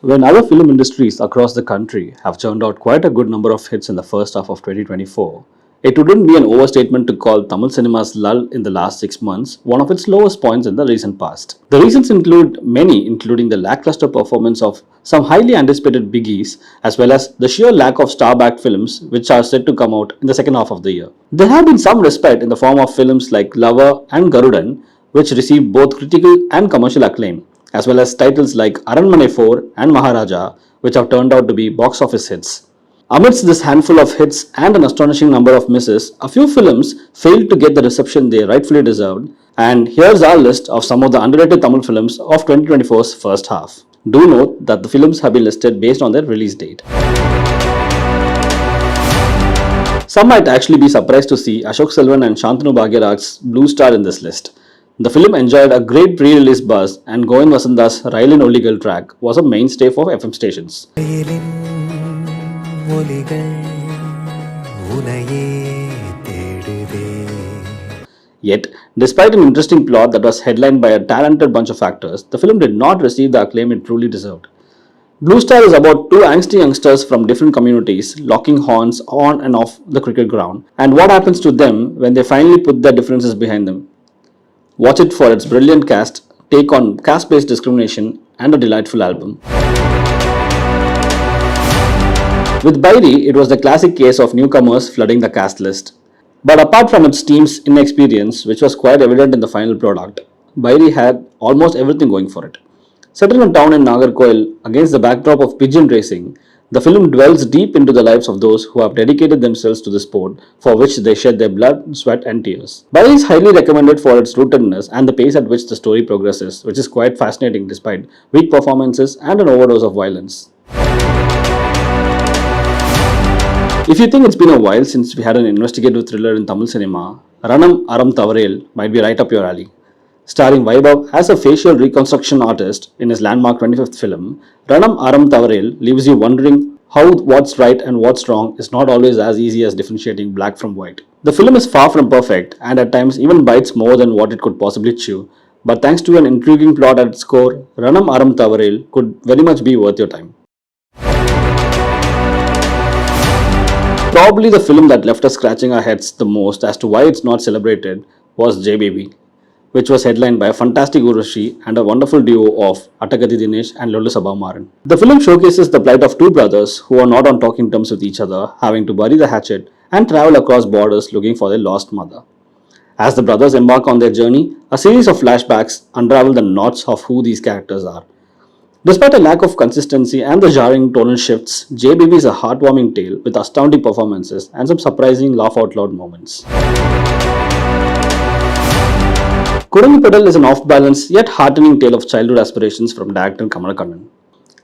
When other film industries across the country have churned out quite a good number of hits in the first half of 2024, it wouldn't be an overstatement to call Tamil cinema's lull in the last 6 months one of its lowest points in the recent past. The reasons include many, including the lackluster performance of some highly anticipated biggies, as well as the sheer lack of star-backed films which are set to come out in the second half of the year. There have been some respite in the form of films like Lover and Garudan, which received both critical and commercial acclaim, as well as titles like Aranmane 4 and Maharaja, which have turned out to be box office hits. Amidst this handful of hits and an astonishing number of misses, a few films failed to get the reception they rightfully deserved, and here's our list of some of the underrated Tamil films of 2024's first half. Do note that the films have been listed based on their release date. Some might actually be surprised to see Ashok Selvan and Shantanu Bhagyaraj's Blue Star in this list. The film enjoyed a great pre-release buzz, and Govind Vasanda's Railin Oligal track was a mainstay for FM stations. Yet, despite an interesting plot that was headlined by a talented bunch of actors, the film did not receive the acclaim it truly deserved. Blue Star is about two angsty youngsters from different communities locking horns on and off the cricket ground, and what happens to them when they finally put their differences behind them. Watch it for its brilliant cast, take on caste-based discrimination, and a delightful album. With Bairi, it was the classic case of newcomers flooding the cast list. But apart from its team's inexperience, which was quite evident in the final product, Bairi had almost everything going for it. Set in a town in Nagarkoil against the backdrop of pigeon racing, the film dwells deep into the lives of those who have dedicated themselves to the sport, for which they shed their blood, sweat and tears. Bairi is highly recommended for its rootedness and the pace at which the story progresses, which is quite fascinating despite weak performances and an overdose of violence. If you think it's been a while since we had an investigative thriller in Tamil cinema, Ranam Aram Tavarel might be right up your alley. Starring Vaibhav as a facial reconstruction artist in his landmark 25th film, Ranam Aram Tavarel leaves you wondering how what's right and what's wrong is not always as easy as differentiating black from white. The film is far from perfect and at times even bites more than what it could possibly chew, but thanks to an intriguing plot at its core, Ranam Aram Tavarel could very much be worth your time. Probably the film that left us scratching our heads the most as to why it's not celebrated was J Baby, which was headlined by a fantastic Urvashi and a wonderful duo of Attakati Dinesh and Lolu Sabamaran. The film showcases the plight of two brothers who are not on talking terms with each other, having to bury the hatchet and travel across borders looking for their lost mother. As the brothers embark on their journey, a series of flashbacks unravel the knots of who these characters are. Despite a lack of consistency and the jarring tonal shifts, J Baby is a heartwarming tale with astounding performances and some surprising laugh-out-loud moments. Kurangu is an off-balance yet heartening tale of childhood aspirations from director Kamalakannan.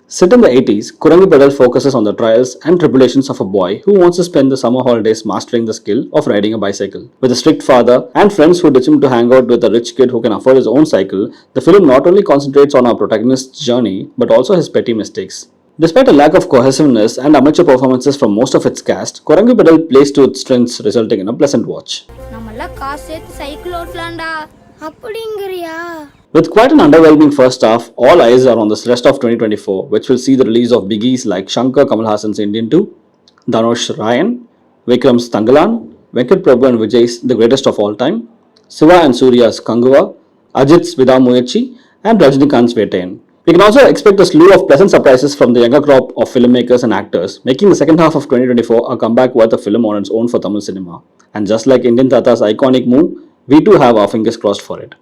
Set in the 80s, Kurangu focuses on the trials and tribulations of a boy who wants to spend the summer holidays mastering the skill of riding a bicycle. With a strict father and friends who ditch him to hang out with a rich kid who can afford his own cycle, the film not only concentrates on our protagonist's journey but also his petty mistakes. Despite a lack of cohesiveness and amateur performances from most of its cast, Kurangu plays to its strengths, resulting in a pleasant watch. With quite an underwhelming first half, all eyes are on the rest of 2024, which will see the release of biggies like Shankar Kamal Hassan's Indian 2, Dhanush Ryan, Vikram's Tangalan, Venkat Prabhu and Vijay's The Greatest of All Time, Shiva and Surya's Kanguva, Ajit's Vida Muyachi, and Rajnikant's Vettayan. We can also expect a slew of pleasant surprises from the younger crop of filmmakers and actors, making the second half of 2024 a comeback worth a film on its own for Tamil cinema. And just like Indian Tata's iconic move, we too have our fingers crossed for it.